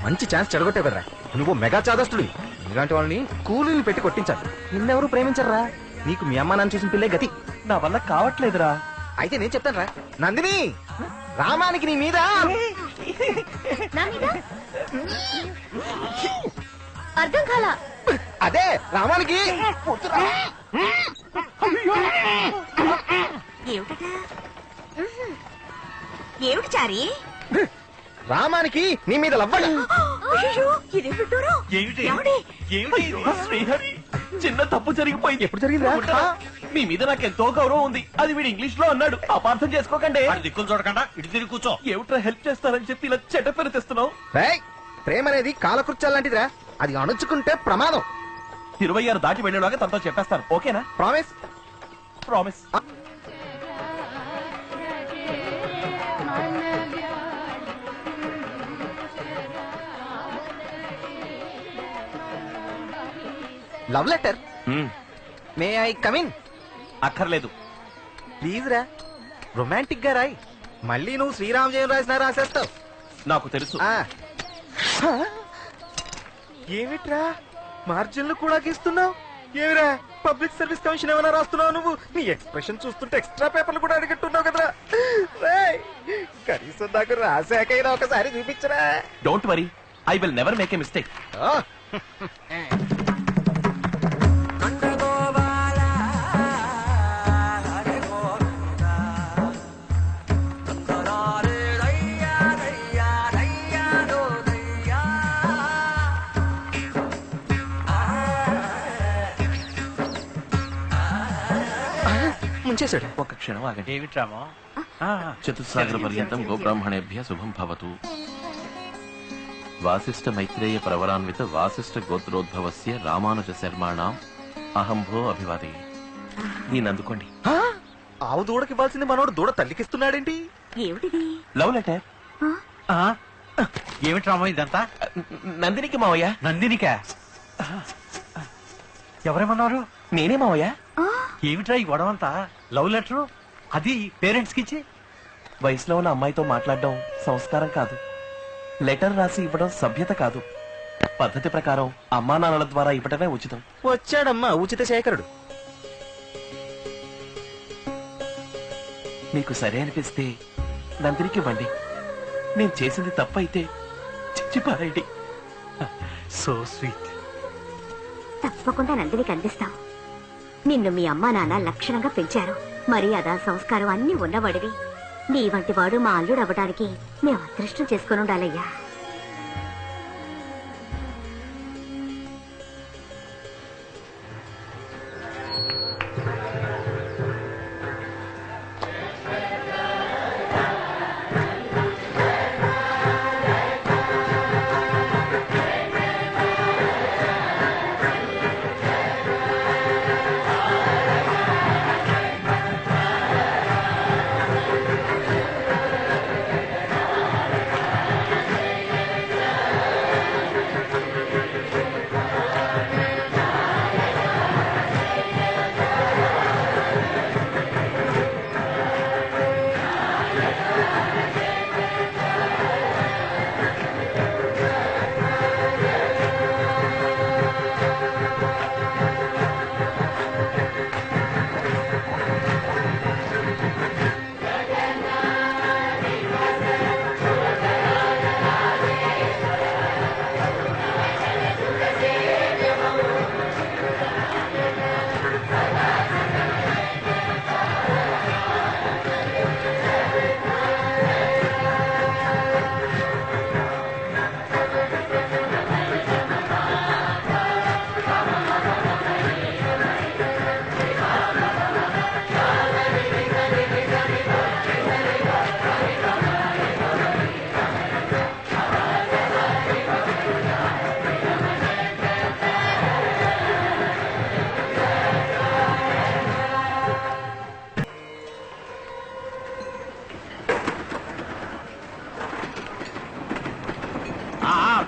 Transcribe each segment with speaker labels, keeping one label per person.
Speaker 1: మంచి ఛాన్స్ చెడగొట్టే కదరా. నువ్వు మెగా చాదస్తుడి. ఇలాంటి వాళ్ళని కూలీని పెట్టి కొట్టించాలి. నిన్నెవరూ ప్రేమించరా. నీకు మీ అమ్మ నాన్న చూసిన పిల్లే గతి.
Speaker 2: నా వల్ల కావట్లేదురా.
Speaker 1: అయితే నేను చెప్తాను రా. నందిని, రామానికి నీ మీద
Speaker 3: అర్థం కాలా.
Speaker 1: అదే రామానికి
Speaker 3: ఏమిటి చారి?
Speaker 1: రామానికి నీ మీద లవ్వడ.
Speaker 2: శ్రీహరి, చిన్న తప్పు జరిగిపోయింది.
Speaker 1: ఎప్పుడు జరిగిందా?
Speaker 2: మీ మీద నాకు ఎంతో గౌరవం ఉంది. అది వీడు ఇంగ్లీష్ లో అన్నాడు. అపార్థం చేసుకోకండి.
Speaker 4: దిక్కులు చూడకుండా ఇటు తిరిగి కూర్చో.
Speaker 2: ఏమిట్రా హెల్ప్ చేస్తారని చెప్పి ఇలా చెడ్డ పేరు తెస్తున్నావు?
Speaker 1: ప్రేమ అనేది కాలకృత్యాలు లాంటిదిరా. అది అణుచుకుంటే ప్రమాదం.
Speaker 2: 26 దాటి వెళ్ళేలాగా తనతో చెప్పేస్తాను. ఓకేనా?
Speaker 1: Promise.
Speaker 2: Promise.
Speaker 1: Love letter. May I come in?
Speaker 2: అక్కర్లేదు.
Speaker 1: ప్లీజ్ రా. రొమాంటిక్ గా రాయి. మళ్ళీ నువ్వు శ్రీరామ్ జయం రాసినా రాసేస్తావు.
Speaker 2: నాకు తెలుసు.
Speaker 1: ఏమిట్రా మార్జిన్లు కూడా గీస్తున్నావు? ఏమిరా పబ్లిక్ సర్వీస్ కమిషన్ ఏమైనా రాస్తున్నావు నువ్వు? నీ ఎక్స్ప్రెషన్ చూస్తుంటే ఎక్స్ట్రా పేపర్లు కూడా అడిగట్టున్నావు కదరా. కనీసం నాకు రాసాకైనా ఒకసారి చూపించరా.
Speaker 2: Don't worry, I will never make a mistake.
Speaker 1: ముంచేశాడు.
Speaker 2: ఒక క్షణం ఆగండి.
Speaker 4: ఏమిట్రామో?
Speaker 2: చతుస్సాగర పర్యంతం గోబ్రాహ్మణేభ్య శుభం భవతు. వాసిష్ఠ మైత్రేయ ప్రవరాన్విత వాసిష్ఠ గోత్రోద్భవస్య రామానుజ శర్మాణం అహంభో అభివాదే. నేను అందుకోండి.
Speaker 1: ఆవు దూడకి ఇవ్వాల్సింది మనోడు దూడ తల్లికిస్తున్నాడేంటి?
Speaker 3: ఏమిటిది?
Speaker 2: Love letter.
Speaker 4: ఏమిట్రామో ఇదంతా?
Speaker 2: నందినికి మావయ్య.
Speaker 4: నందినికా? ఎవరేమన్నారు?
Speaker 2: నేనే మావయ్య.
Speaker 4: ఏమిట్రా ఈ గొడవంతా? లవ్ లెటరు అది పేరెంట్స్ కి ఇచ్చి
Speaker 2: వయసులో ఉన్న అమ్మాయితో మాట్లాడడం సంస్కారం కాదు. లెటర్ రాసి ఇవ్వడం సభ్యత కాదు. పద్ధతి ప్రకారం అమ్మా నాన్నల ద్వారా ఇవ్వటమే ఉచితం.
Speaker 1: వచ్చాడమ్మా ఉచిత శేఖరుడు.
Speaker 2: మీకు సరే అనిపిస్తే నందినికి ఇవ్వండి. నేను చేసింది తప్పైతే చిచ్చిపారేయండి.
Speaker 4: So sweet.
Speaker 3: తప్పకుండా నందినికి అందిస్తాం. నిన్ను మీ అమ్మా నాన్న లక్షణంగా పెంచారు. మర్యాద సంస్కారం అన్ని ఉన్నవాడివి. నీ వంటి వాడు మా అల్లుడు అవ్వడానికి మేము అదృష్టం చేసుకుని ఉండాలయ్యా.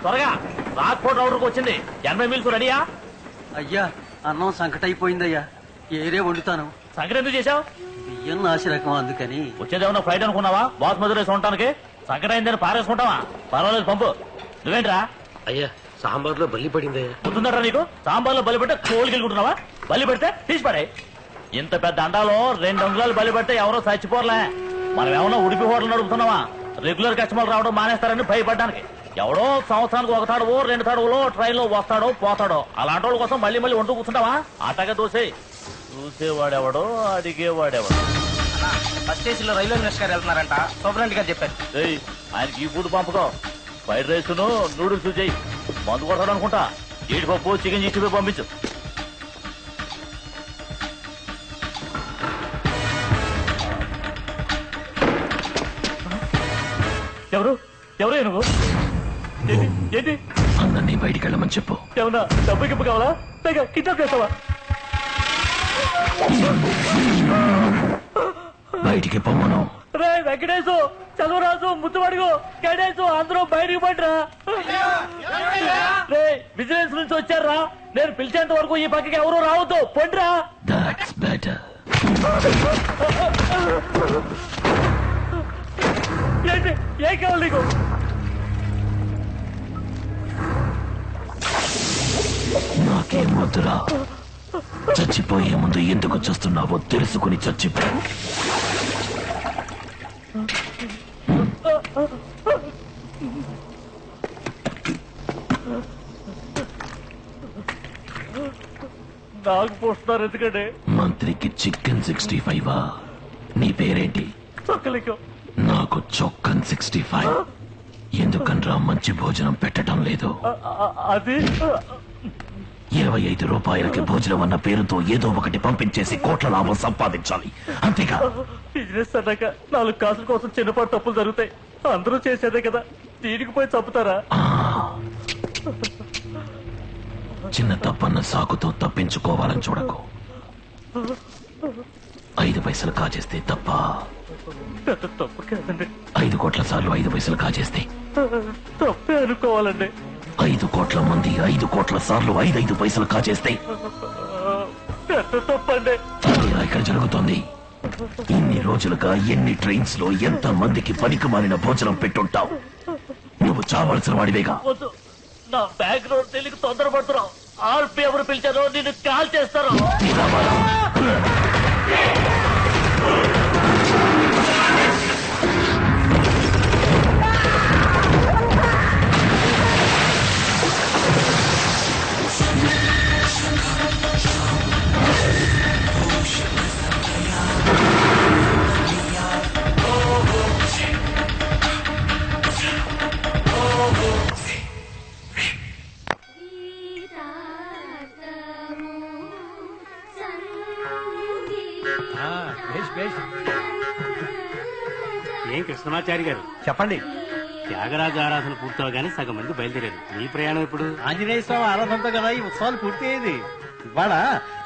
Speaker 4: త్వరగా రాజ్కోట్ రౌడర్కి వచ్చింది. 80 మీల్స్ రెడీయా?
Speaker 5: అయ్యా అన్నం సంకటైపోయిందయ్యా. ఏరే వండుతాను.
Speaker 4: సంకట ఎందుకు చేశావు?
Speaker 5: బియ్యం నాశరకం అందుకని.
Speaker 4: వచ్చేదేమన్నా ఫ్లైట్ అనుకున్నావా? బాస్ మధురేసి ఉండటానికి సంకట అయిందని పారేసుకుంటావా? పర్వాలేదు పంపు.
Speaker 6: నువ్వేంట్రా?
Speaker 5: అయ్యా సాంబార్లో బల్లి పడిందయ్యా.
Speaker 6: పొద్దున్నరా నీకు సాంబార్లో బలి పెడితే కోలికెళ్ళుకుంటున్నావా? బలి పెడితే తీసి పడే. ఇంత పెద్ద అండాలో 2 అంగుళాలు బలి పెడితే ఎవరో చచ్చిపోర్లే. మనం ఏమన్నా ఉడిపి హోటల్ నడుపుతున్నావా? రెగ్యులర్ కస్టమర్లు రావడం మానేస్తారని భయపడ్డానికి. ఎవడో సంవత్సరానికి 1 తాడువో 2 తాడువలో ట్రైన్ లో వస్తాడో పోతాడో అలాంటి వాళ్ళ కోసం మళ్ళీ మళ్ళీ వంటూ కూర్చుంటావా? ఆటగా దోసే. చూసేవాడెవడో అడిగేవాడెవడో.
Speaker 1: ఫస్ట్ ఏసీలో రైల్వే మినిస్టర్ గారు వెళ్తున్నారంట, సూపరింటెండెంట్ గారు చెప్పారు.
Speaker 6: ఆయనకి ఈ ఫుడ్ పంపుకో. ఫ్రైడ్ రైస్ నూడిల్స్ చేయి. మందు కొడతాడు అనుకుంటా. జీడిపప్పు చికెన్ చేసి పంపించు. ఎవరు ఎవరు నువ్వు? ఏంటి ఏంటి?
Speaker 2: అందరినీ బయటికి వెళ్ళమని చెప్పు.
Speaker 6: ఏమన్నా డబ్బు గిప్పు కావాలా? పైగా కిడ్నాప్ చేస్తావా?
Speaker 2: బయటికి పొమ్మను.
Speaker 6: రే వెంకటేశు, చదువురాజు, ముద్దుపడుగు, గణేశు అందరూ బయటికి పడ్రా. రే విజిలెన్స్ నుంచి వచ్చారా? నేను పిలిచేంత వరకు ఈ పక్కకి ఎవరు రావద్దు. పొండ్రా.
Speaker 2: That's better.
Speaker 6: ఏంటి ఏం కావాలి నీకు?
Speaker 2: నాకేం వద్దురా. చచ్చిపోయే ముందు ఎందుకు చూస్తున్నావో తెలుసుకుని చచ్చిపో.
Speaker 6: నాకు పోస్తున్నారు ఎందుకంటే?
Speaker 2: మంత్రికి చికెన్ 65. నీ పేరేంటి?
Speaker 6: చక్కలికో.
Speaker 2: నాకు చొక్కన్ 65. ఎందుకనరా మంచి భోజనం పెట్టడం లేదు?
Speaker 6: అది
Speaker 2: 25 రూపాయలకి భోజనం అన్న పేరుతో ఏదో ఒకటి పంపించేసి కోట్ల లాభం సంపాదించాలి, అంతేగా?
Speaker 6: బిజినెస్ అన్నాక 4 కాసుల కోసం చిన్నపాటు తప్పులు జరుగుతాయి. అందరూ చేసేదే కదా, దీనికి పోయి చంపుతారా?
Speaker 2: చిన్న తప్పన్న సాకుతో తప్పించుకోవాలని చూడకు. 5 పైసలు కాజేస్తే తప్ప.
Speaker 6: తప్పు కాదండి.
Speaker 2: 5 కోట్ల సార్లు 5 పైసలు కాజేస్తే
Speaker 6: తప్పే అనుకోవాలండి.
Speaker 2: 5 కోట్ల మంది 5 కోట్ల సార్లు 5 పైసలు కాజేస్తే
Speaker 6: తప్పండి.
Speaker 2: అదేలా ఇక్కడ జరుగుతోంది. ఇన్ని రోజులుగా ఎన్ని ట్రైన్స్ లో ఎంత మందికి పనికి మారిన భోజనం పెట్టుంటావు. నువ్వు చావాల్సిన వాడివేగా.
Speaker 6: వద్దు, నా బ్యాక్గ్రౌండ్ తెలియక తొందరపడుతున్నావు. ఆర్పి ఎవరు పిలిచారో నిన్ను కాల్ చేస్తారు.
Speaker 4: ఏం కృష్ణమాచారి గారు చెప్పండి. త్యాగరాజు ఆరాధన పూర్తవగానే సగం మంది బయలుదేరారు. మీ ప్రయాణం ఇప్పుడు? ఆంజనేయ స్వామి ఆరాధనతో కదా ఈ ఉత్సవాలు పూర్తి అయ్యేది. ఇవాళ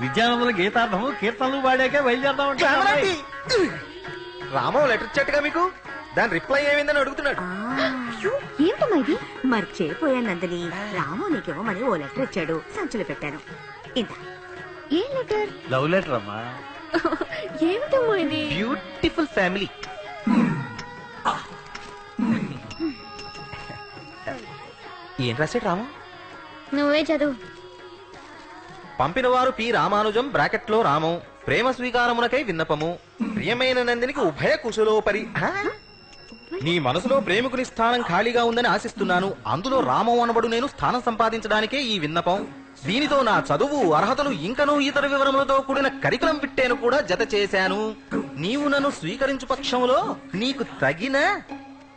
Speaker 4: విద్యానందుల గీతార్థము కీర్తనలు పాడాక బయలుదేరదామంటే.
Speaker 1: రామో లెటర్ ఇచ్చాట్టుగా మీకు, దాని రిప్లై ఏమైందని అడుగుతున్నాడు.
Speaker 3: ఏంటమ్మా ఇది? మర్చిపోయాను నందిని. రాము నీకేమోమని ఓ లెటర్ ఇచ్చాడు, సంచులు పెట్టాను. ఇంత ఏం లెటర్?
Speaker 4: లవ్ లెటర్ అమ్మా.
Speaker 3: ఏమిటమ్మా ఇది?
Speaker 1: Beautiful family. ఏం రాశాడు రాము?
Speaker 3: నువ్వే చదువు.
Speaker 1: పంపిన వారు పి రామానుజం, బ్రాకెట్ లో రామం. ప్రేమ స్వీకారమునకై విన్నపము. ప్రియమైన నందినికి ఉభయ కుశలోపరి. నీ మనసులో ప్రేమికుని స్థానం ఖాళీగా ఉందని ఆశిస్తున్నాను. అందులో రామం అనబడు నేను స్థానం సంపాదించడానికే ఈ విన్నపం. దీనితో నా చదువు అర్హతలు ఇంకనూ ఇతర వివరములతో కూడిన కరికులం పిట్టేను కూడా జత చేశాను. నీవు నన్ను స్వీకరించు పక్షంలో నీకు తగిన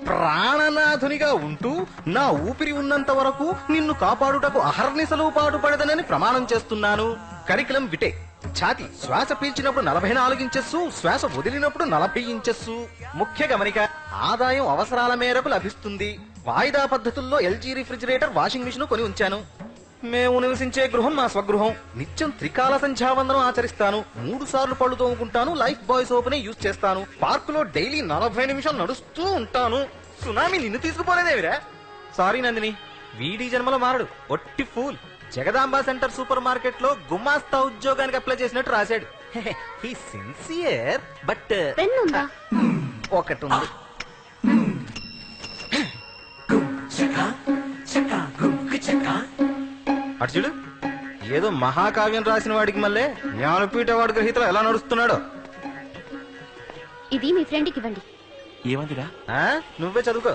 Speaker 1: ప్రాణనాథునిగా ఉంటూ నా ఊపిరి ఉన్నంత వరకు నిన్ను కాపాడుటకు అహర్నిశలు పాటుపడదనని ప్రమాణం చేస్తున్నాను. కరికులం విటే. ఛాతి శ్వాస పీల్చినప్పుడు 44 ఇంచెస్సు, శ్వాస వదిలినప్పుడు 40 ఇంచెస్సు. ముఖ్య గమనిక, ఆదాయం అవసరాల మేరకు లభిస్తుంది. వాయిదా పద్ధతుల్లో ఎల్జీ రిఫ్రిజిరేటర్, వాషింగ్ మిషన్ కొని ఉంచాను. మేము నివసించే గృహం మా స్వగృహం. నిత్యం త్రికాల సంధ్యావందనం ఆచరిస్తాను. 3 సార్లు పళ్ళు తోముకుంటాను. లైఫ్ బాయ్ సోప్ నే యూజ్ చేస్తాను. పార్క్ లో డైలీ 40 నిమిషాలు నడుస్తూ ఉంటాను. సునామీ నిన్ను తీసుకుపోలేదేవిరా. సారీ నందిని, వీడి జన్మలో మారడు, ఒట్టి fool. Jagadamba centre supermarket లో గుమాస్తా ఉద్యోగానికి అప్లై చేసినట్టు రాశాడు. హీ సిన్సియర్ బట్ ఒకటి ఉంది. అటు చూడు, ఏదో మహాకావ్యం రాసిన వాడికి మళ్ళీ జ్ఞానపీఠ వాడి గ్రహీతలు ఎలా నడుస్తున్నాడో.
Speaker 3: ఇది మీ ఫ్రెండ్కి ఇవ్వండి.
Speaker 2: ఏమందిరా?
Speaker 1: ఆ? నువ్వే చదువుకో.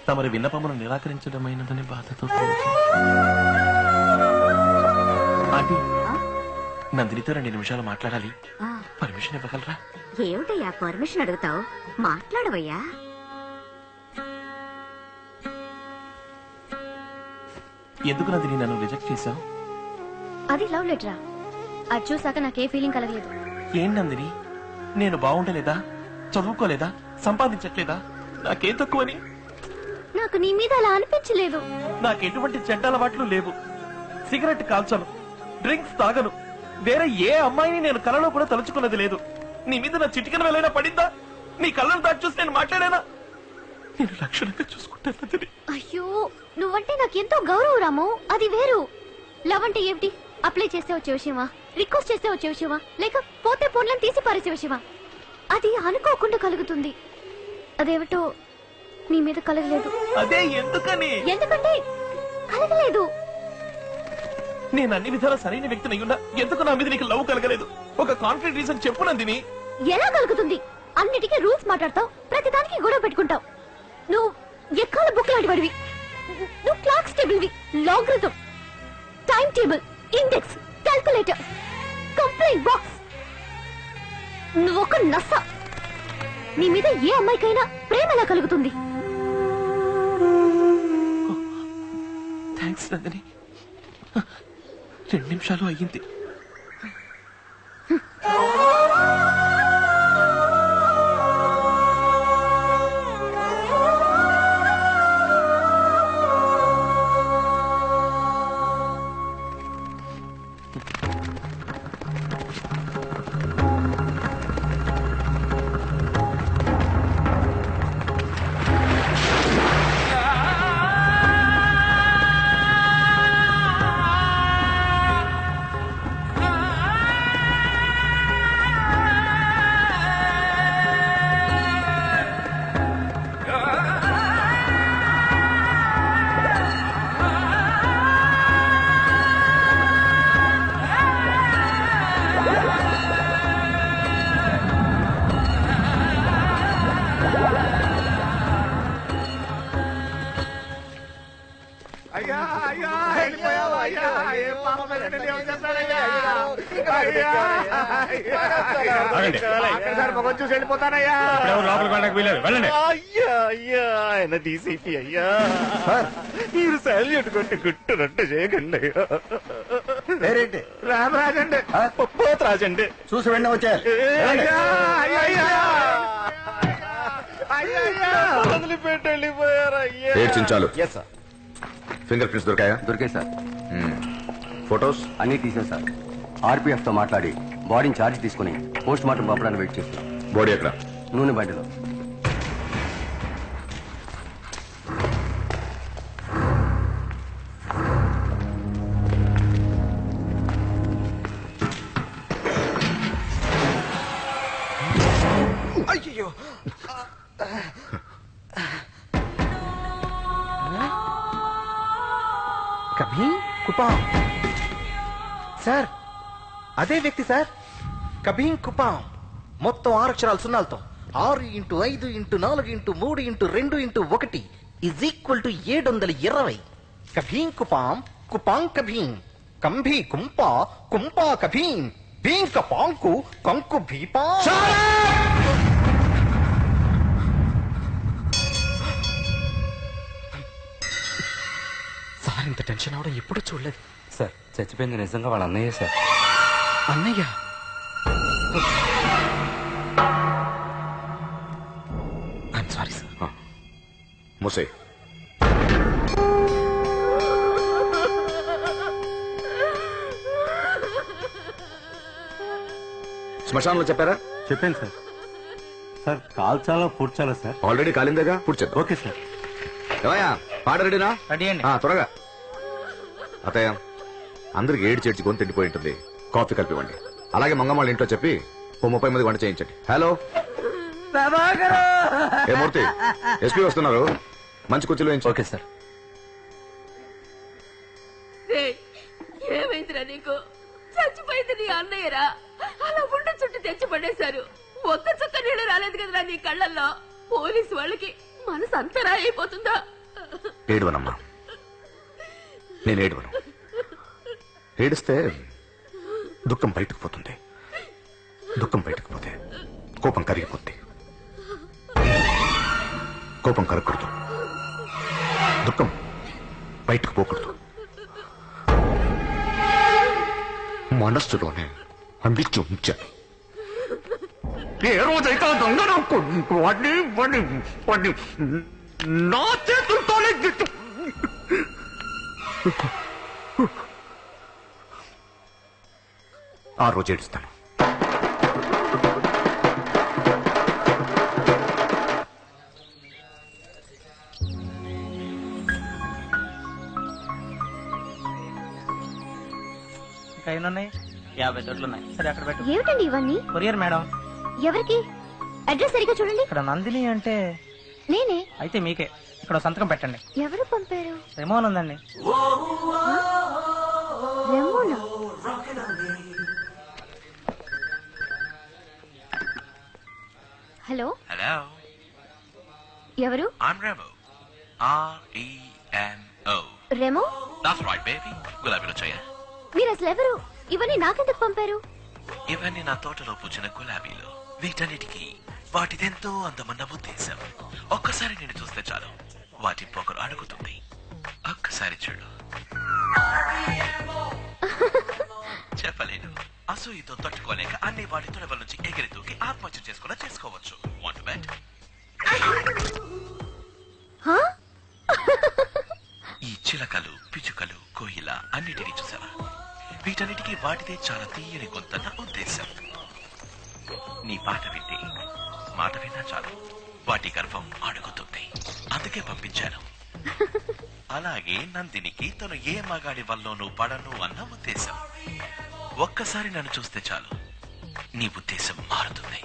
Speaker 2: తమరి విన్నపమును నిరాకరించడమైనదని బాధతో ఆంటీ, నందినితో 2 నిమిషాలు మాట్లాడాలి. పర్మిషన్ ఇవ్వగలరా?
Speaker 3: ఏమిటయ్యా పర్మిషన్ అడుగుతావు? మాట్లాడవయ్యా.
Speaker 2: ఎందుకు నందిని నన్ను రిజెక్ట్ చేశావు?
Speaker 3: అది లవ్ లెటరా? అది చూసాక నాకే ఫీలింగ్ కలగలేదు.
Speaker 2: ఏం నందిని, నేను బాగుండలేదా, చదువుకోలేదా, సంపాదించట్లేదా, నాకేం తక్కువని?
Speaker 3: నాకు నీ మీద అలా అనిపించలేదు.
Speaker 2: నాకెటువంటి చెడ్డ అలవాట్లు లేవు. సిగరెట్ కాల్చను, డ్రింక్స్ తాగను, వేరే ఏ అమ్మాయిని నేను కలలో కూడా తలుచుకున్నది లేదు. నీ మీద నా చిటికన వెళ్ళైనా పడిందా? నీ కళ్ళను దాచి చూసి నేను మాట్లాడానా? నేను లక్షణంగా చూసుకుంటాను.
Speaker 3: అయ్యో, నువ్వంటే నాకెంతో గౌరవం రాము. అది వేరు. లవ్ అంటే ఏమిటి? అప్లై చేస్తే వచ్చే విషయమా? రిక్వెస్ట్ చేస్తే వచ్చే విషయమా? లేక పోతే పోన్లను తీసి పారేసే విషయమా? అది అనుకోకుండా కలుగుతుంది. అదేమిటో నీ మీద కలగలేదు.
Speaker 2: అదే ఎందుకని?
Speaker 3: ఎందుకంటే కలగలేదు.
Speaker 2: నేను అన్ని విధాలా సరైన వ్యక్తిని అయ్యున్నా ఎందుకు నా మీద నీకు లవ్ కలగలేదు? ఒక కాన్ఫిడెంట్ రీజన్ చెప్పు నందిని.
Speaker 3: ఎలా కలుగుతుంది? అన్నిటికీ రూల్స్ మాట్లాడతావు, ప్రతిదానికి గొడవ పెట్టుకుంటావు. నువ్వు ఎక్కాల బుక్ లాంటి వాడివి. నువ్వు క్లాక్స్ టేబుల్వి, logarithm, time table, index, calculator, complaint box. నువ్వు ఒక నస. నీ మీద ఏ అమ్మాయికైనా ప్రేమ ఎలా కలుగుతుంది?
Speaker 2: థ్యాంక్స్ నందిని. 2 నిమిషాలు అయ్యింది.
Speaker 4: లోపలికి వెళ్ళడానికి వీలేదు, వెళ్ళండి.
Speaker 1: ఆయన డీసీపీ అయ్యా, మీరు సాల్యూట్ కొట్టి గుట్టునట్టు చేయకండి అయ్యా. రామరాజండి, పోతరాజండి.
Speaker 4: చూసి వెంటనే వచ్చారు.
Speaker 1: వదిలిపెట్టి వెళ్ళిపోయారు అయ్యా.
Speaker 7: ఏడ్చించాలు.
Speaker 1: Yes sir.
Speaker 7: ఫింగర్ ప్రింట్స్ దొరికాయా?
Speaker 5: దొరికాయి సార్.
Speaker 7: ఫొటోస్
Speaker 5: అన్ని తీసాం సార్. ఆర్పీఎఫ్ తో మాట్లాడి బాడీని ఛార్జ్ తీసుకుని పోస్ట్ మార్టం పంపడానికి వెయిట్ చేస్తున్నాం.
Speaker 7: బాడీ ఎక్కడ?
Speaker 5: నూనె బండిలో.
Speaker 1: అయ్యో, కభీ కుపాం సార్, అదే వ్యక్తి సార్. కభీ కుపాం. మొత్తం 6 అక్షరాలు సున్నాలతో 6 × 5 × 4 × 3 × 2 × 1 = 720. కభీం కుపాం, కుపాం కభీం, కంభీ కుంపా, కుంపా కభీం, భీంక పాంకు, కంకు భీపా. సార్, ఇంత టెన్షన్ అవడం ఎప్పుడు చూడలేదు
Speaker 5: సార్, చచ్చిపోయింది నిజంగా వాళ్ళ అన్నయ్య సార్.
Speaker 1: అన్నయ్య. I'm sorry sir.
Speaker 7: ముసే. శ్మశానంలో చెప్పారా?
Speaker 4: చెప్పాను సార్. సార్, కాల్చాలా పూడ్చాలా సార్?
Speaker 7: ఆల్రెడీ కాలిందేగా, పూడ్చేద్దాం.
Speaker 4: Okay sir.
Speaker 7: ఏమయ్యా, పాట రెడీనా?
Speaker 1: రెడీ అండి.
Speaker 7: త్వరగా. అత్తయ్య, అందరికి ఏడు చేర్చి కొని తిండిపోయి ఉంటుంది, కాఫీ కలిపివ్వండి. అలాగే మంగమ్మాళ్ళ ఇంట్లో చెప్పి 30 మంది వంట చేయించండి. హలో ఏ మూర్తి, ఎస్పీ వస్తున్నారు, మంచి కుర్చీలో వేయించు.
Speaker 5: Okay sir.
Speaker 8: నీకు? చచ్చిపోయింది నీ అన్నయ్యరా, అలా ఉండ చుట్టూ తెచ్చి పడేశారు. ఒక్క చుక్క నీళ్ళు రాలేదు కదరా నీ కళ్ళల్లో. పోలీసు వాళ్ళకి మనసు అంతరా అయిపోతుందా?
Speaker 7: ఏడవనమ్మా, నేను ఏడవను. ఏడిస్తే దుఃఖం బయటకు పోతుంది, దుఃఖం బయటకు పోతే కోపం కరిగిపోద్ది. కోపం కరగకూడదు, దుఃఖం బయటకు పోకూడదు. మనస్సులోనే అందించి ఉంచాలి. ఏ రోజైతే వాడిని నా చేతులతోనే ఆ రోజు ఏడుస్తాను.
Speaker 2: ఉన్నాయి 50 దొడ్లున్నాయి. సరే అక్కడ పెట్టు.
Speaker 3: ఏమిటండి ఇవన్నీ?
Speaker 2: Courier madam.
Speaker 3: ఎవరికి? అడ్రస్ సరిగా చూడండి.
Speaker 2: ఇక్కడ నందిని అంటే
Speaker 3: నేనే.
Speaker 2: అయితే మీకే. ఇక్కడ సంతకం పెట్టండి.
Speaker 3: ఎవరు పంపారు?
Speaker 2: రెమోన్ ఉందండి.
Speaker 3: రెమోనా? హలో
Speaker 9: Hello,
Speaker 3: ఎవరు?
Speaker 9: I'm Remo. R-E-M-O.
Speaker 3: Remo?
Speaker 9: That's right, baby. గులాబీలో చేయా.
Speaker 3: మీరు అసలు ఎవరు? ఇవన్నీ నాకెందుకు పంపారు?
Speaker 9: ఇవన్నీ నా తోటలో పూచిన గులాబీలు. వీటన్నిటికీ వాటిదెంతో అందమన్న ఉద్దేశం. ఒక్కసారి నేను చూస్తే చాలు వాటి పొగరు అడుగుతుంది. ఒక్కసారి చూడు. చెప్పలేను. అసూయతో తట్టుకోలేక అన్ని వాటి తొడవల నుంచి ఎగిరి దూకి ఆత్మహత్య చేసుకున్నా చేసుకోవచ్చు. Want to bet? ఈ చిలకలు, పిచుకలు, కోయిల అన్నిటినీ చూసావా? వీటన్నిటికీ వాటిదే చాలా తీయని గొంతన్న ఉద్దేశం. నీ పాట వింటే, మాట విన్నా చాలు వాటి గర్వం అడుగుతుంది. అందుకే పంపించాను. అలాగే నందినికి తను ఏ మగాడి వల్లోనూ పడను అన్న ఉద్దేశం. ఒక్కసారి నన్ను చూస్తే చాలు నీ ఉద్దేశం మారుతుంది.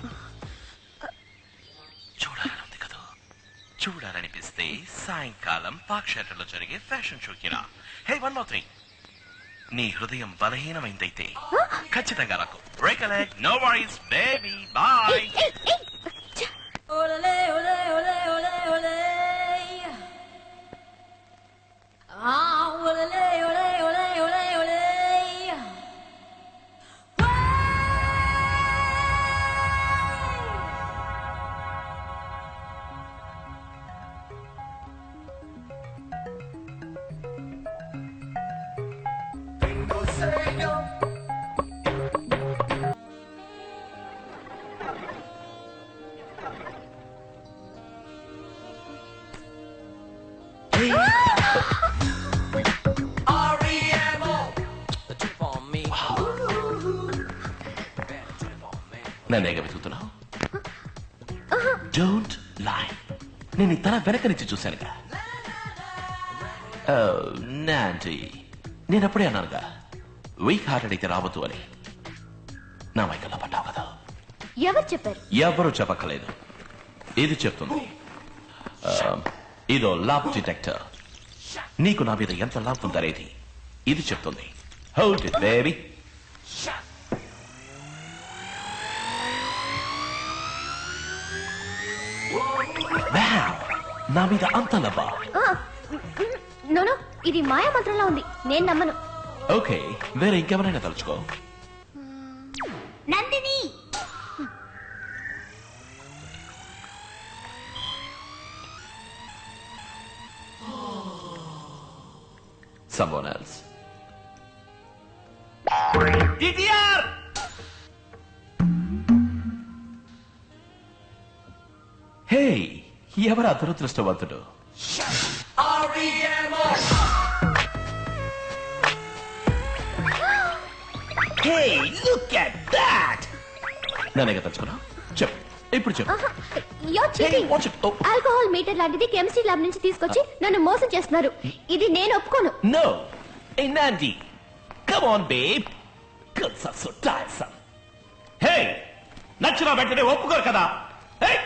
Speaker 9: చూడాలని ఉంది కదా? చూడాలనిపిస్తే సాయంకాలం పాక్ షెల్టర్లో జరిగే ఫ్యాషన్ షోకి రా. హే, వన్ మోర్ థింగ్. నీ హృదయం బలహీనమైందైతే ఖచ్చితంగా నాకు recollect. No worries, baby. Bye.
Speaker 8: Olé, olé, olé, olé, olé. Ah, olé, olé, olé, olé, olé.
Speaker 9: నన్నేగా వెతుకుతున్నావు? Don't lie. నేను ఈ తల వెనక నుంచి చూశానుగా. నాంటీ, నేను అప్పుడే అన్నానుగా వీక్ హార్టెడ్ అయితే రావద్దు అని. నా మైకల్లా పడ్డావు కదా.
Speaker 3: ఎవరు చెప్పారు?
Speaker 9: ఎవరు చెప్పక్కలేదు. ఇది చెప్తుంది. ఇదో లవ్ డిటెక్టర్. నీకు నా మీద ఎంత లవ్ ఉందనేది ఇది చెప్తుంది. Hold it baby. నా మీద అంత లవ్వా?
Speaker 3: నోనో, ఇది మాయా మంత్రంలా ఉంది. నేను నమ్మను.
Speaker 9: ఓకే, వేరే ఇంకెవరైనా తలుచుకో.
Speaker 3: నందిని.
Speaker 9: Someone else.
Speaker 2: DTR!
Speaker 9: హే, ఎవరు అదృష్టవంతుడు?
Speaker 2: Hey, look at that!
Speaker 9: నన్నేగా తలుచుకున్నా? చెప్పు, ఇప్పుడు చెప్పు.
Speaker 3: You're cheating.
Speaker 9: Hey, watch it. Oh.
Speaker 3: Alcohol meter లాంటిది కెమిస్ట్రీ ల్యాబ్ నుంచి తీసుకొచ్చి నన్ను మోసం చేస్తున్నారు. ఇది నేను ఒప్పుకోను.
Speaker 9: No. Hey, Nandi. Come on, babe. Girls are so tiresome.
Speaker 2: Hey! నచ్చిన వెంటనే ఒప్పుకోరు కదా. Hey!